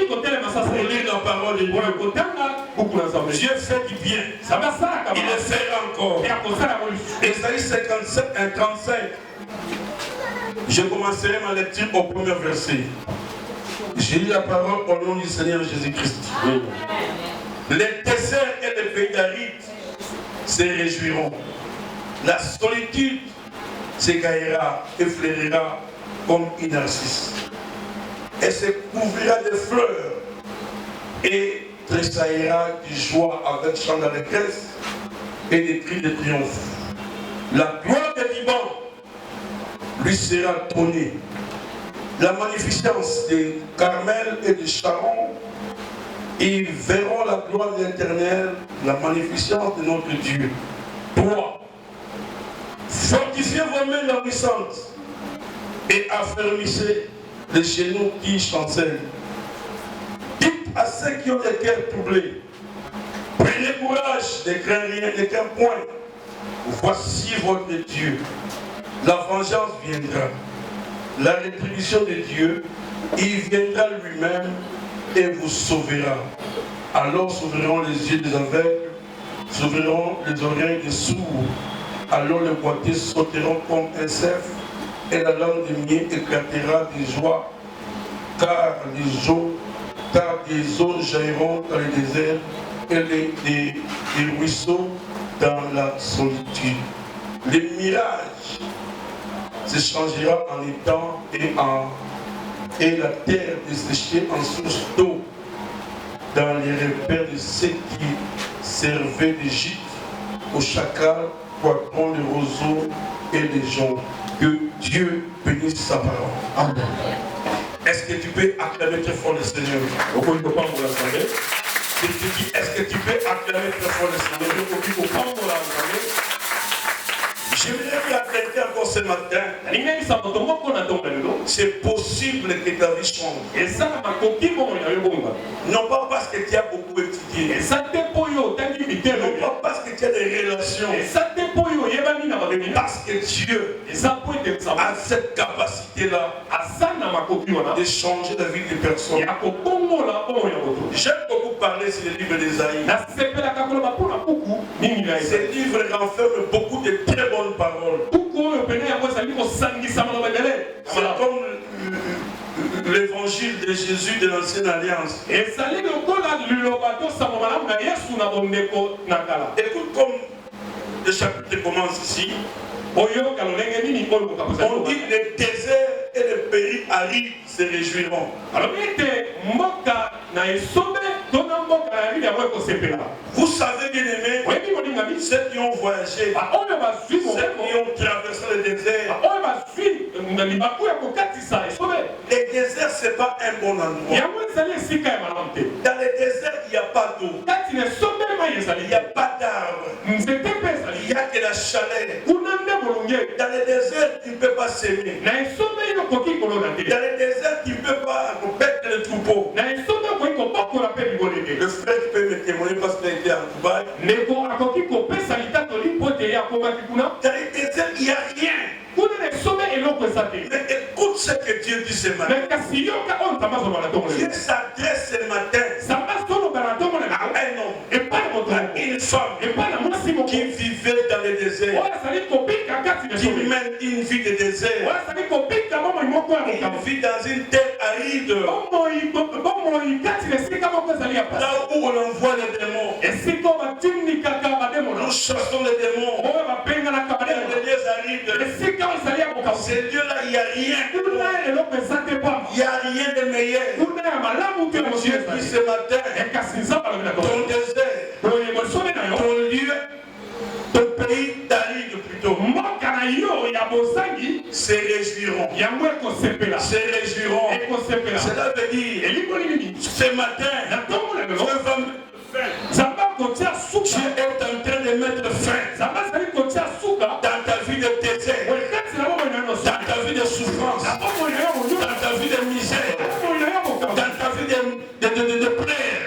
pour lire la parole de Dieu. Dieu fait du bien. Il le fera encore. Ésaïe 57, 35. Je commencerai ma lecture au premier verset. J'ai lu la parole au nom du Seigneur Jésus-Christ. Les déserts et les pays arides se réjouiront. La solitude s'égaillera et fleurira comme une narcisse. Elle se couvrira de fleurs et tressaillera de joie avec chant d'allégresse et des cris de triomphe. La gloire des Liban lui sera trônée. La magnificence des Carmel et de Sharon, ils verront la gloire de l'Éternel, la magnificence de notre Dieu. 3. Fortifiez vos mains languissantes et affermissez les genoux qui chancellent. Dites à ceux qui ont des cœurs troublés, prenez courage, ne craignez rien, n'aucun point. Voici votre Dieu. La vengeance viendra. La rétribution de Dieu, il viendra lui-même et vous sauvera. Alors s'ouvriront les yeux des aveugles, s'ouvriront les oreilles des sourds. Alors les boiteux sauteront comme un cerf et la langue des miens éclatera de joie, car des eaux jailliront dans le désert et des ruisseaux dans la solitude. Les mirages se changera en étang et la terre desséchée en source d'eau dans les repères de ceux qui servaient d'Égypte aux chacals, poitrons, les roseaux et les joncs. Que Dieu bénisse sa parole. Amen. Est-ce que tu peux acclamer très fort le Seigneur? Est-ce que tu peux acclamer très fort le Seigneur? J'aimerais bien t'aider encore ce matin. C'est possible que ta vie change. Non pas parce que tu as beaucoup étudié. Non pas parce que tu as des relations. Parce que Dieu a cette capacité-là de changer la vie des personnes. J'aime beaucoup parler sur le livre d'Ésaïe. Ce livre renferme beaucoup de très bonnes paroles. C'est comme l'évangile de Jésus de l'Ancienne Alliance. Écoute comme le chapitre commence ici. On dit les déserts et les pays arides se réjouiront. Vous savez bien aimé, ceux qui ont voyagé, ceux qui ont traversé le désert, les déserts ce n'est pas un bon endroit. Dans les déserts il n'y a pas d'eau, il n'y a pas d'arbres, il n'y a que la chaleur. Dans les déserts tu ne peux pas s'aimer. Dans les déserts tu ne peux pas perdre le troupeau. Le frère peut me témoigner parce qu'il a été en Dubaï. Dans les déserts il n'y a rien. Mais écoute ce que Dieu dit ce matin. Dieu s'adresse ce matin à un homme, à une femme qui vivait dans le désert, qui mène une vie de désert, une vie dans une terre aride, là où on envoie les démons. Nous chassons les démons dans les lieux arides. Ces lieux-là, il n'y a rien. Il n'y a rien de meilleur. Dieu dit ce matin, ton désert, ton lieu, ton pays d'aride plutôt, se réjouiront. Se réjouiront. Cela veut dire, ce matin, Dieu va mettre fin. Dieu est en train de mettre fin dans ta vie de désert, dans ta vie de souffrance, dans ta vie de misère, dans ta vie de plaire.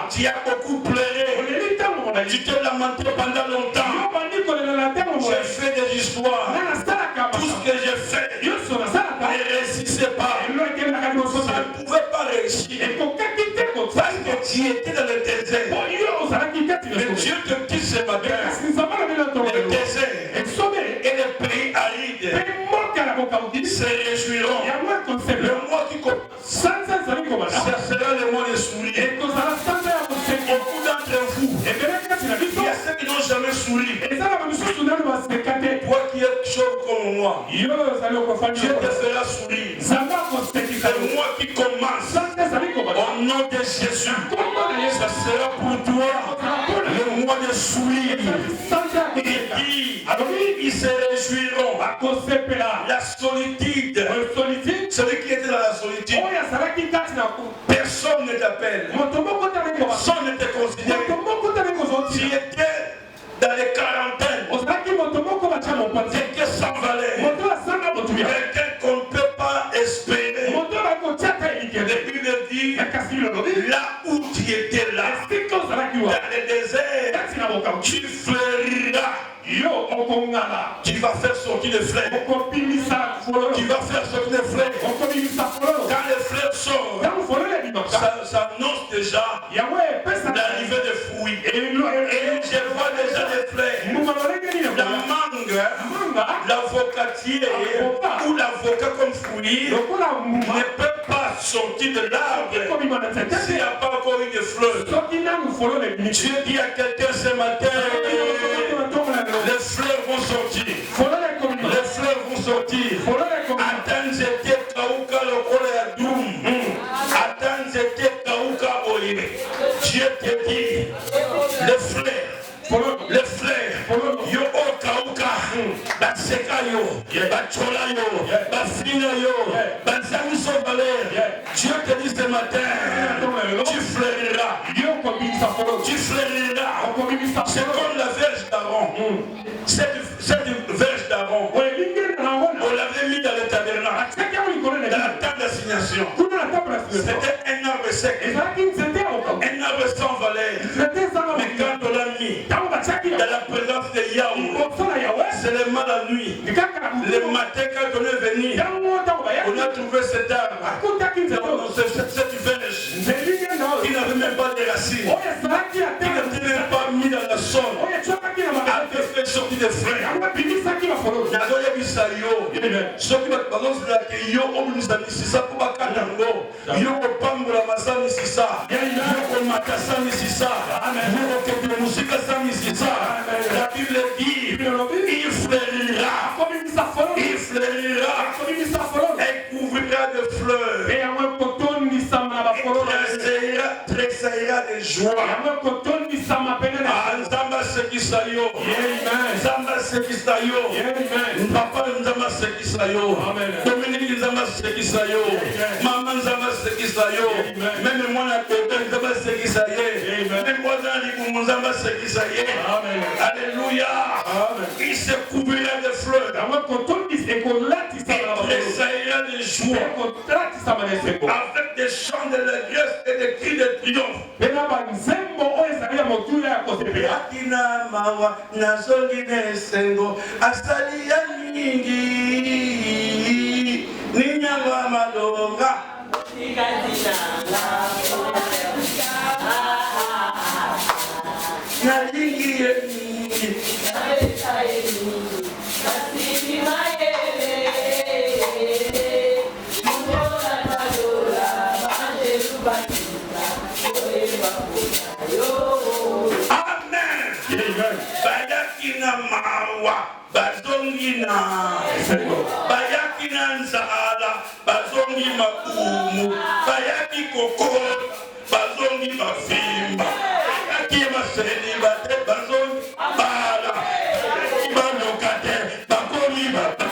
Tu as beaucoup pleuré, tu t'es lamenté pendant longtemps. J'ai fait des histoires, tout ce que j'ai fait ne réussissait pas. Ça ne pouvait pas réussi. Parce que tu étais dans le désert. Mais Dieu te dit ce matin, le désert et les pays arides se réjouiront. Le mois qui commence, ça sera le mois des souris. Beaucoup d'entre vous, il y a ceux qui n'ont jamais souri. Toi qui es chauve comme moi, Dieu te fera sourire. Le mois qui commence, au nom de Jésus, ça sera pour toi le mois de sourire. Il dit, ils se réjouiront. La solitude, celui qui était dans la solitude, personne ne t'appelle, personne ne te considère. Tu étais dans les quarantaines, quelqu'un sans valeur, quelqu'un qu'on ne peut pas espérer. La Bible dit, là où tu étais là, dans le désert, tu fleuriras. Tu vas faire sortir les fleurs. Tu vas faire sortir les fleurs. Quand les fleurs sortent, ça annonce déjà l'arrivée des fruits. Et je vois déjà les fleurs. La mangue, l'avocatier ou l'avocat comme fruit ne peut pas sortir de l'arbre s'il n'y a pas encore une fleur. Dieu dit à quelqu'un ce matin, les fleurs vont sortir. Les fleurs vont sortir. Attends, j'étais Kauka le Kola Doum. Attends, j'étais Kauka Oye. Dieu te dit, les fleurs, yo o Kauka, Batseka yo, Batchola yo, Bafina yo, Batsamiso Valère. Dieu te dit ce matin, tu fleuriras. Tu fleuriras. C'est comme la verge d'Aaron. Cette verge d'Aaron, on l'avait mis dans le tabernacle, dans la table d'assignation. C'était un arbre sec, un arbre sans valeur. Mais quand on l'a mis dans la présence de Yahweh, c'est le mal à nuit. Le matin, quand on est venu, on a trouvé cet arbre, cette verge qui n'avait même pas de racines, qui n'était même pas mis dans la sol, avait fait sortir des frères. La Bible dit, il fleurira, et couvrira de fleurs, et tressaillera de joie. Nzamba sekisayo, Nzamba sekisayo, Papa Nzamba sekisayo, Dominique Nzamba sekisayo, Maman Nzamba sekisayo, même moi la tête Nzamba sekisaye, même moi dans Nzamba sekisaye. Alléluia. Il se couvrira de fleurs, et tressaillera de joie, avec des chants de l'allégresse et des cris de triomphe. Akina mawa nazongi nesengo asali ya nyingi ninyanga malonga nalingi ye nyingi Bayakina mawa, bazongina, bayakina nzala, bazongi makumu, bayaki koko, bazongi mafimba, bayaki maseni bate, bazongi bala, balokate, bakomi baba,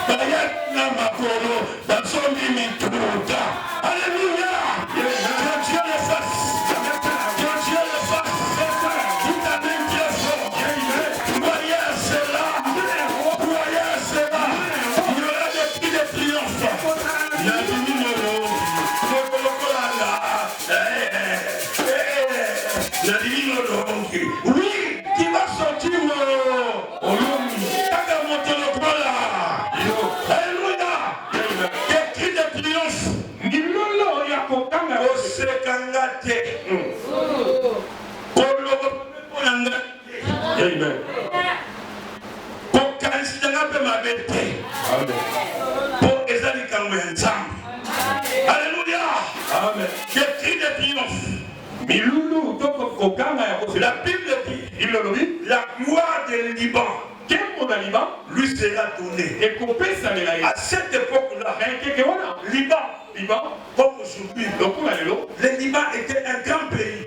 bayakina makolo, bazongi mituta. Alléluia! Que Dieu le fasse. Amen. Alléluia. Amen. Des cris de triomphe. La Bible dit, la gloire du Liban lui sera donnée. À cette époque-là, Liban, comme aujourd'hui, le Liban était un grand pays.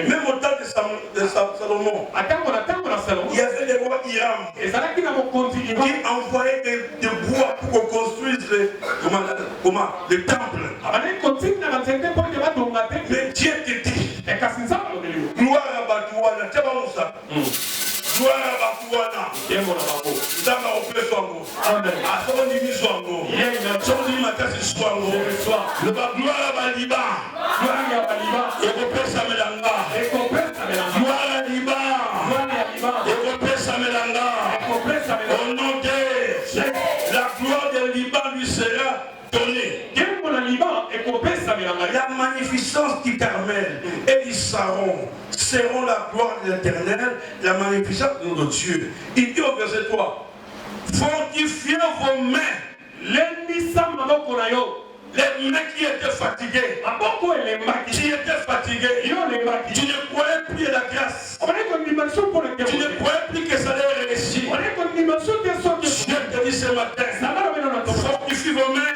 Même au temps de Salomon, il y avait les rois Hiram qui envoyaient des bois pour qu'on construise le temple. Mais Dieu te dit, gloire à Batouana, tu vas où ça? Gloire à Batouana. Zama opé soango. Amen. Asoko ni miswango. Asoko ni matasi soango. Le gloire à Baliba. Gloire à Baliba. Ekopé samelanga. Gloire à Liba. Ekopé samelanga. Au nom de la gloire de Liban lui sera donnée. La magnificence du Carmel et du Saron seront la gloire de l'Éternel, la magnificence de notre Dieu. Il dit au verset 3, fortifiez vos mains. Les mains qui étaient fatiguées, qui étaient fatiguées, tu ne croyais plus à la grâce, tu ne croyais plus que ça allait réussir. Dieu te dit ce matin, fortifiez vos mains,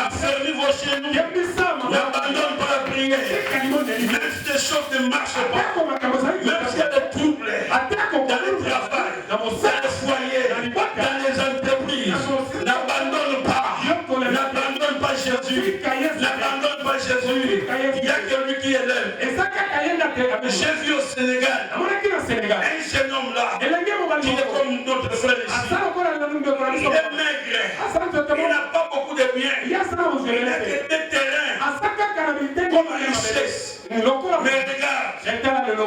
affermez vos genoux, n'abandonne pas la prière, même si les choses ne marchent pas, même s'il y a des troubles dans le travail, dans le foyer, dans les entreprises, n'abandonne pas. N'abandonne pas Jésus. N'abandonne pas Jésus. Il y a que lui qui élève. J'ai vu au Sénégal un jeune homme là qui est comme notre frère ici. Il est maigre. Il n'a pas beaucoup de biens. Il a que des terrains comme une richesse. Mais regarde,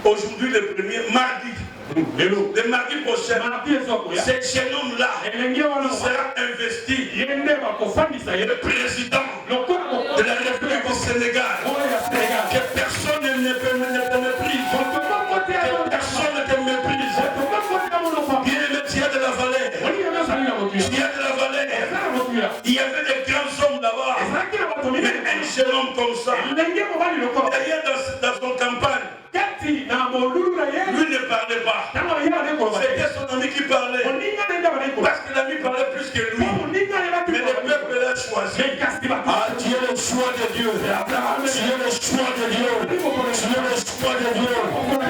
aujourd'hui le premier mardi, le mardi prochain, ce jeune homme-là sera investi le président de la République du Sénégal. Que personne ne te méprise. Que personne ne te méprise. Bien-aimé, tu as de la valeur. Tu as de la valeur. Il y avait des grands hommes là-bas. Mais un jeune homme comme ça, derrière dans son campagne, lui ne parlait pas. C'était son ami qui parlait. Parce que l'ami parlait plus que lui. Mais le peuple l'a choisi. Ah, tu es le choix de Dieu. Tu es le choix de Dieu. Tu es le choix de Dieu.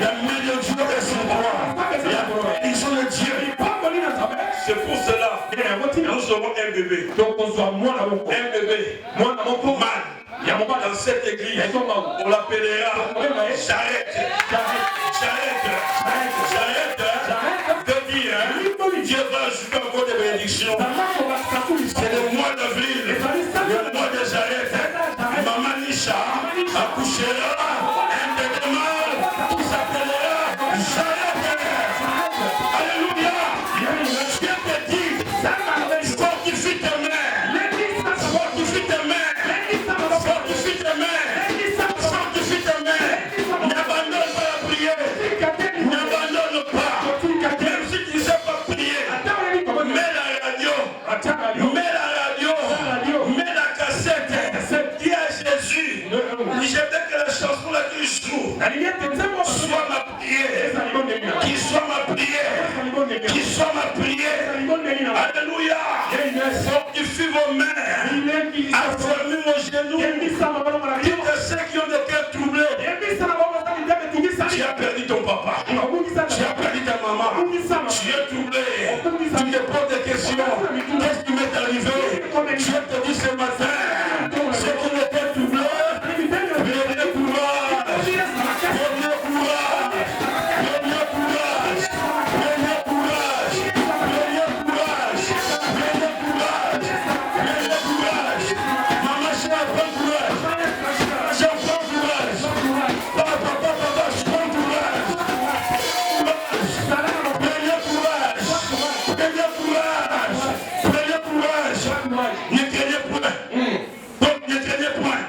La main de Dieu est sur toi. Ils sont le Dieu. C'est pour cela que nous serons un bébé. Un bébé. Dans cette église, on l'appellera J'arrête. De dire, Dieu va ajouter encore des bénédictions. C'est le mois d'avril, le mois de J'arrête. Maman Nisha accouchera un bébé mâle qui s'appellera J'arrête. Alléluia. Dieu te dit, fortifie tes mains. Fortifie tes mains. Fortifie tes mains. Fortifie tes mains. N'abandonne pas la prière. N'abandonne pas. Même si tu ne sais pas prier, mets la radio. Mets la radio. Mets la cassette. Dis à Jésus, je veux que la chanson là que je joue soit ma prière. Qui soit ma prière. Qui soit ma prière. Alléluia. Fortifie vos mains. Affermis vos genoux. Dites à ceux qui ont des cœurs troublés. Tu as perdu ton papa. Tu as perdu ta maman. Tu es troublé. Tu te poses des questions. Qu'est-ce qui m'est arrivé? Je te dis ce matin, ceux qui étaient troublés, prenez courage. Prenez courage. Prenez courage. Prenez courage. Prenez courage. Prenez courage. Prenez courage. Maman, je n'ai pas courage.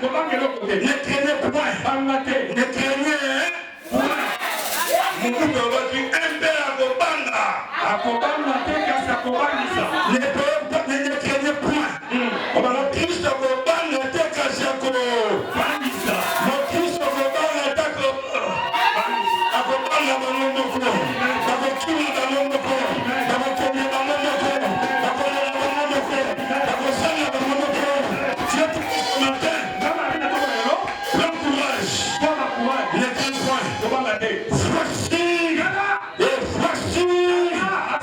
Ne craignez point. Ne craignez point. Mon couple va dire un père à Kobanga. Ne craignez point. Mon Christ à Kobanga te casse à Kobanga. Mon Christ à Kobanga te à Kobanga dans mon moko. Dans mon kini dans mon moko. Dans mon kini dans mon moko. Dans mon moko. Dans mon sanga dans mon moko. Tu es tout ce matin. Prends courage. Ne crains point. Voici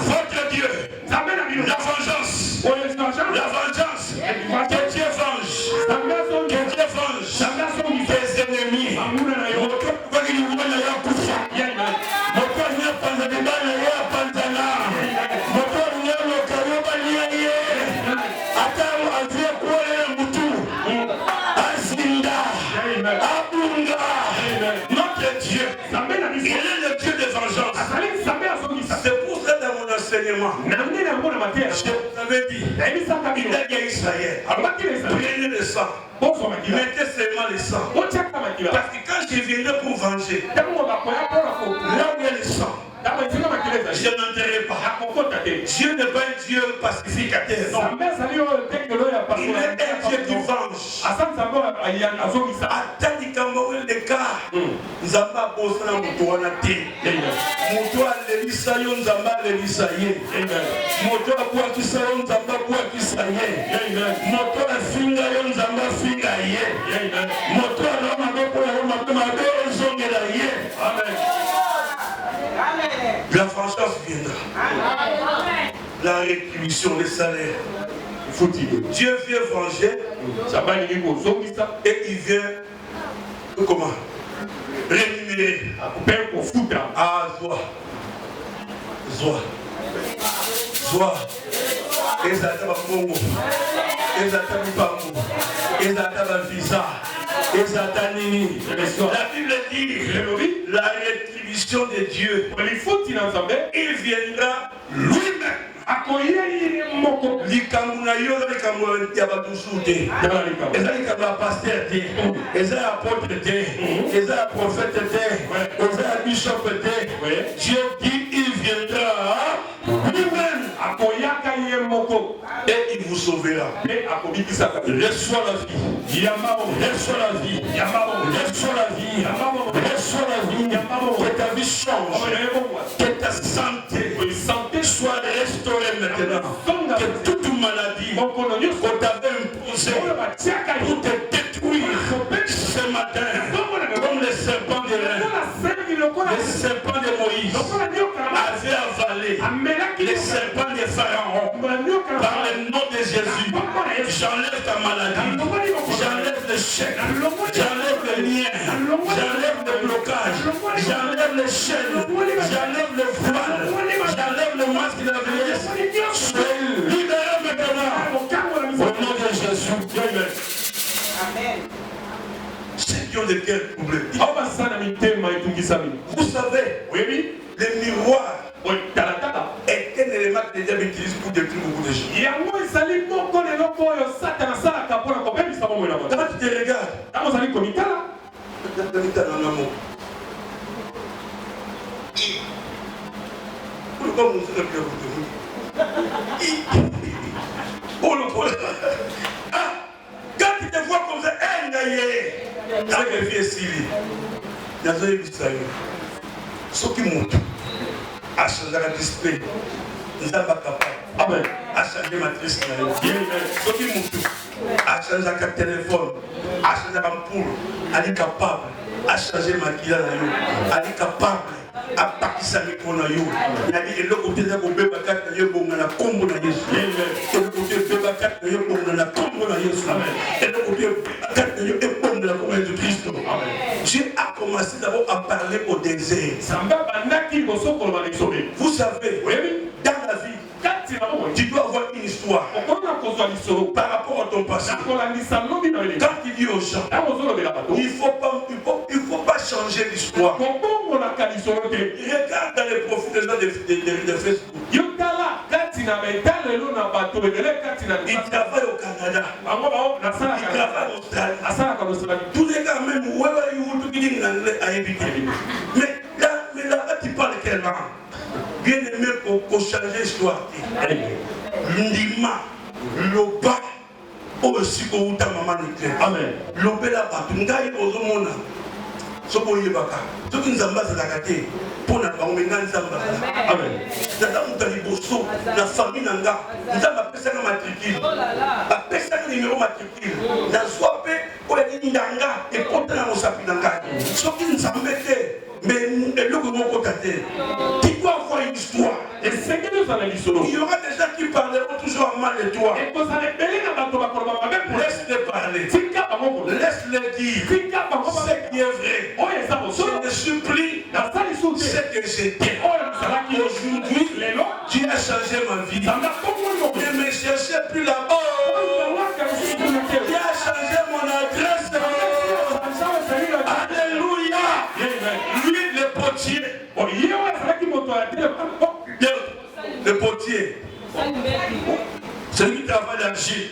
votre Dieu. La vengeance. La vengeance. Que Dieu venge. Que Dieu venge. Tes ennemis. Notre Dieu, il est le Dieu de vengeance. C'est pour ça dans mon enseignement, je vous avais dit, il a dit à Israël, prenez le sang, mettez seulement le sang. Parce que quand je viendrai pour venger, là où il y a le sang, je n'entrerai pas. Dieu n'est pas un Dieu pacificateur. Il est un Dieu qui venge. Attendez quand le cas, nous avons posé un mouton à la tête. Mouton à l'Elisaïe, nous avons l'Elisaïe. Mouton à quoi qui s'aille, nous avons quoi qui s'aille. Mouton à Fingaïe, nous avons Fingaïe. Mouton à l'homme avec quoi, l'homme avec ma belle zongelaïe. Amen. La vengeance viendra. La rétribution, les salaires. Dieu vient venger. Et il vient. Comment? Rémunérer. Ah, Zoa. Ezata Bakongo. Ezata Bipango. Ezata Visa. Ezata Nini. La Bible dit la rétribution de Dieu. Il viendra lui-même. Likamuna yo na likamuna ya batusute. Eza likamuna pasteur te. Eza apôtre te. Eza prophète te. Eza bishop te. Dieu dit il viendra lui-même. Et il vous sauvera. Reçois la vie. Reçois la vie. Reçois la vie. Reçois la vie. Que ta vie change. Que ta santé soit restaurée maintenant. Que toute maladie qu'on t'avait imposée pour te détruire ce matin, comme les serpents de Rein, les serpents de Moïse avaient avalé les serpents de Pharaon. Par le nom de Jésus, j'enlève ta maladie, j'enlève le chèque, j'enlève le lien, j'enlève le blocage, j'enlève les chaînes, j'enlève le voile, j'enlève le masque de la vieillesse. Soyez libérés maintenant. Au nom de Jésus. Amen. Ceux qui ont des cœurs troublés. Vous savez, les miroirs est un élément que les diables utilisent pour détruire beaucoup de gens. Quand tu te regardes, pourquoi vous êtes bien quand tu te vois comme ça, dans les vies Syrie, dans les vies Syrie, ceux qui montent à changer la display, nous sommes pas capables à changer ma matrice. Ceux qui montent à changer un téléphone, à changer l'ampoule, à être capable à changer ma maquillage, à être capable à partir de micro na yo. Il a dit le côté de bébé kat na yo bonga na kombo na Yesu. Et le côté bébé kat na yo bonga na kombo na Yesu. Et le côté kat na yo bonga na kombo de Christ. Dieu a commencé d'abord à parler au désert. Vous savez, dans la vie, tu dois avoir une histoire par rapport à ton passé. Quand tu dis aux gens, il ne faut pas changer l'histoire. Regarde dans les profils de Facebook. travaille au Canada. Il travaille en Australie. Tous les gars, même, mais là-bas, tu parles quelle langue? Bien aimé pour changer l'histoire. Lima, Loba, aussi pour ta maman de Amen. Lobela Batu, Ngaï Ozomona. Soboye Baka. Tout qui nous ambasse la gâté. Pour la famille Nzamba. Amen. Nous avons la famille Nanga. Nous avons appelé ça un matricule. Appelé ça un numéro matricule. Nous avons appelé pour les Nanga et pour la Mosapi Nanga. Ce qui nous a metté. Mais le gouvernement côté, qui doit avoir une histoire. Et c'est que nous allons l'histoire. Il y aura des gens qui parleront toujours mal de toi. Laisse-les parler. Laisse-les dire ce qui est vrai. Je te supplie, ce que j'étais. Aujourd'hui, tu as changé ma vie. Ne me cherchez plus là-bas. Tu as changé mon adresse. Alléluia. Lui, le potier. Le potier. Celui qui travaille dans le Chine.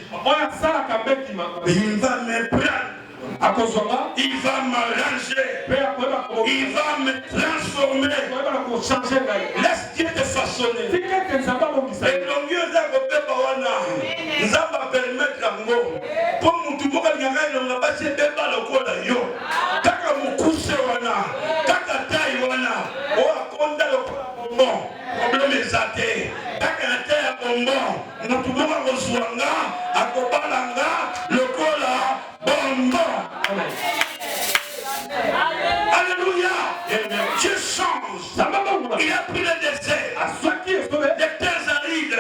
Il va me prendre. Il va m'arranger. Il va me transformer. Laisse Dieu te façonner. Et le mieux c'est que nous allons permettre à nous. Pour nous, tout le monde a passé des balles au cours de yo. Kaka mukuse wana. Kaka taille wana. O akonda le bon. Problème est athée. Kaka na taille bonbon. Nous tout le monde a reçu à Kobalanga. Le cola bonbon. Alléluia. Dieu change. Il a pris le désert. Des terres arides.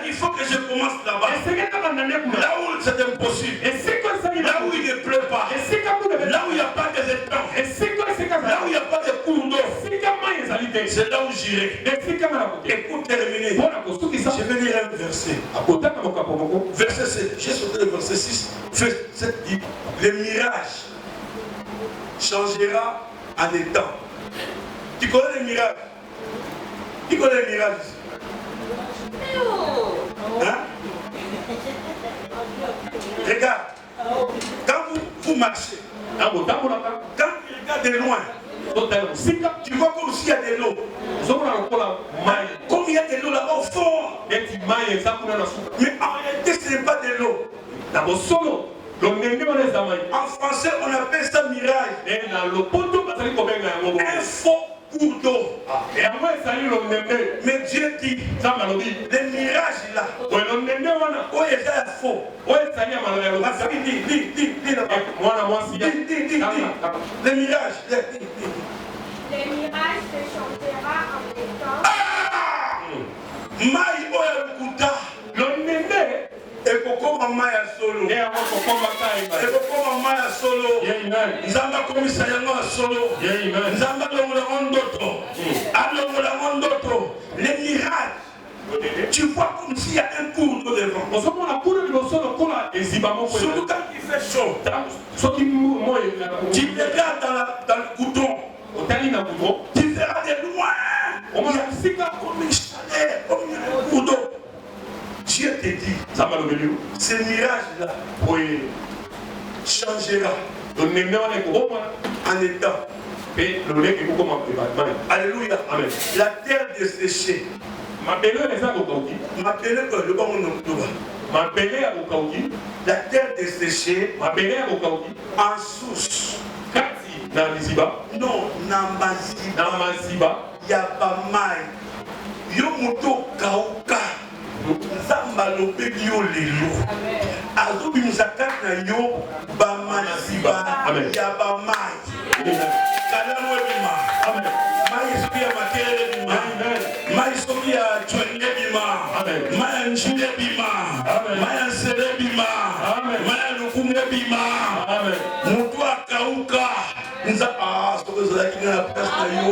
Il faut que je commence là-bas. Là où c'est impossible. Là où il ne pleut pas. Là où il n'y a pas de étangs. Là où il n'y a pas de cours d'eau. C'est là où j'irai. Et pour terminer, je vais lire un verset. Verset 7. J'ai sauté le verset 6. Verset 7 dit, le mirage changera en étang. Tu connais les mirages? Qui connaît les mirages? Hein? Regarde, quand vous marchez, quand tu regardes de loin, tu vois comme s'il y a de l'eau. Comme il y a de l'eau là-bas au fond. Mais en réalité, ce n'est pas de l'eau. En français, on appelle ça mirage. Un faux cours d'eau. Mais Dieu dit, les mirages là, où il y a faux. Ma famille dit là-bas. Dis. Les mirages. Les mirages se chantera en étant. Maï Oyakuta. Et pourquoi maman est solo? Et pourquoi maman est solo? Nzamba komisa yango a solo. Nzamba longola mondoto. Alongola mondoto. Les miracles. Tu vois comme s'il y a un cours d'eau devant. Surtout quand il fait chaud. Tu regardes dans le coudon. Tu verras de loin. Il y a comme une chaleur, comme un cours d'eau. Dieu te dit, ce mirage-là changera en état. Alléluia. Amen. La terre desséchée. La terre desséchée en source. Non, Namaziba. Yabamai. Yomuto Kauka. Nzamba lobeli yo lelo. Azobi musakati na yo bamaziba ya bamai. Kalamo bima. Mai soki ya makele bima. Mai soki ya chwenge bima. Mai njide bima. Mai nsele bima. Mai lukumwe bima. Mutu akauka. Nzamba soki zalaki na place na yo.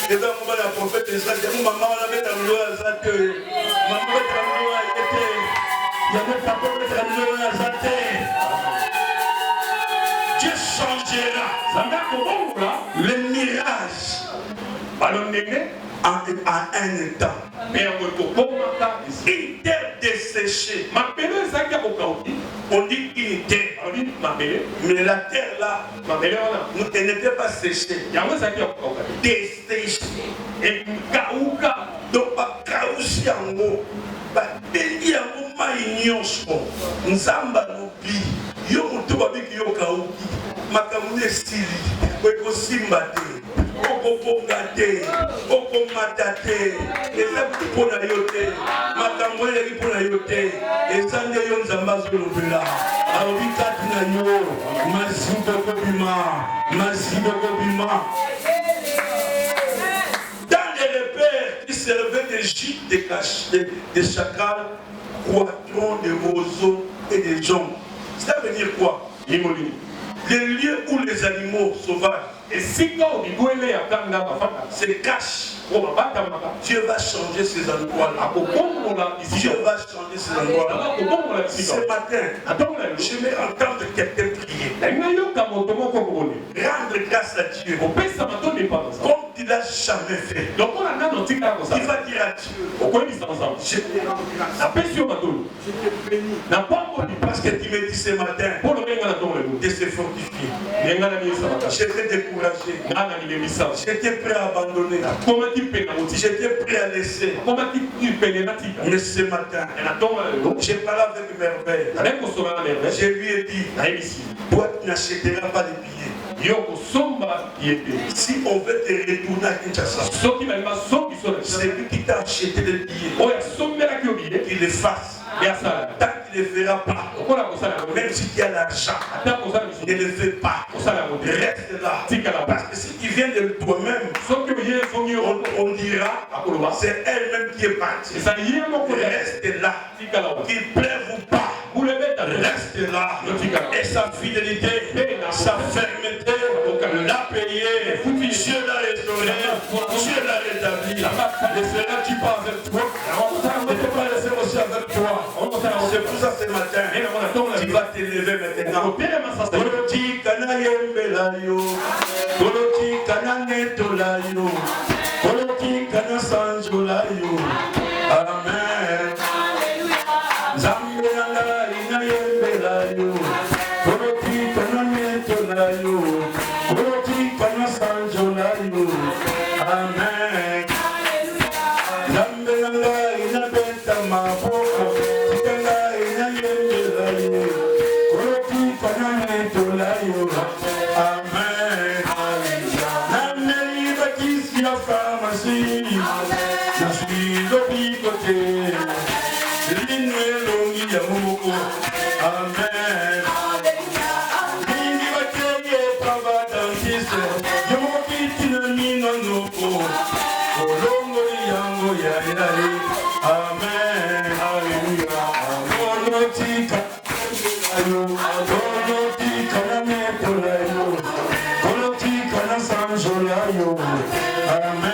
Et bien, on va la prophète et ça, maman, on a mis dans l'eau à ça que maman, on a mis l'eau à l'été. Il y a même pas pour mettre l'eau à ça. Dieu changera. Ça m'a compris là. Le mirage. à un état. Une terre desséchée. On dit une terre. Mais la terre là, elle n'était pas séchée. Desséchée. Et donc, Kaousi Yango, Bendi Yango Maïnyosho, Nzamba Nobi, Yomutubabi Yokaouki, Makamune Sili, Weko Simbate. Okopongate, okomatate, ezabu pona yote, makambo eleki pona yote, ezande yo nzamba zolobela, alobikati na yo, masi bokobima. Dans les repères qui servaient de gîtes de chacals, poitrons, de roseaux et de joncs. Ça veut dire quoi? Les lieux où les animaux sauvages se cachent. Dieu va changer ces endroits-là. Dieu va changer ces endroits-là. Ce matin, je vais entendre quelqu'un prier. Rendre grâce à Dieu. Comme tu l'as jamais fait. Il va dire à Dieu, je te rends grâce. Je te bénis. Parce que tu me dis ce matin de se fortifier. J'étais découragé. J'étais prêt à abandonner. J'étais prêt à laisser. Mais ce matin, j'ai parlé avec merveille. Je lui ai dit, toi tu n'achèteras pas les billets. Si on veut te retourner à Kinshasa, c'est lui qui t'a acheté les billets. Qu'il les fasse. Tant qu'il ne le fera pas, même si tu as l'argent, ne le fais pas. Reste là. Parce que si tu viens de toi-même, on dira, c'est elle-même qui est partie. Reste là. Qu'il pleuve ou pas. Reste là. Et sa fidélité, sa fermeté, l'a payé. Dieu l'a restauré. Dieu l'a rétabli. Laisseras-tu pas avec toi? Ne peux pas laisser aussi avec toi. C'est pour ça ce matin, tu vas t'élever maintenant. Koloti kana yembelayo, koloti kana netolayo, koloti kana sanjolayo. Amen. Zambe anga ina yembelayo, koloti kana netolayo, koloti kana sanjolayo. Amen. Zambe anga ina beta maboko. Amen. Amen. Amen.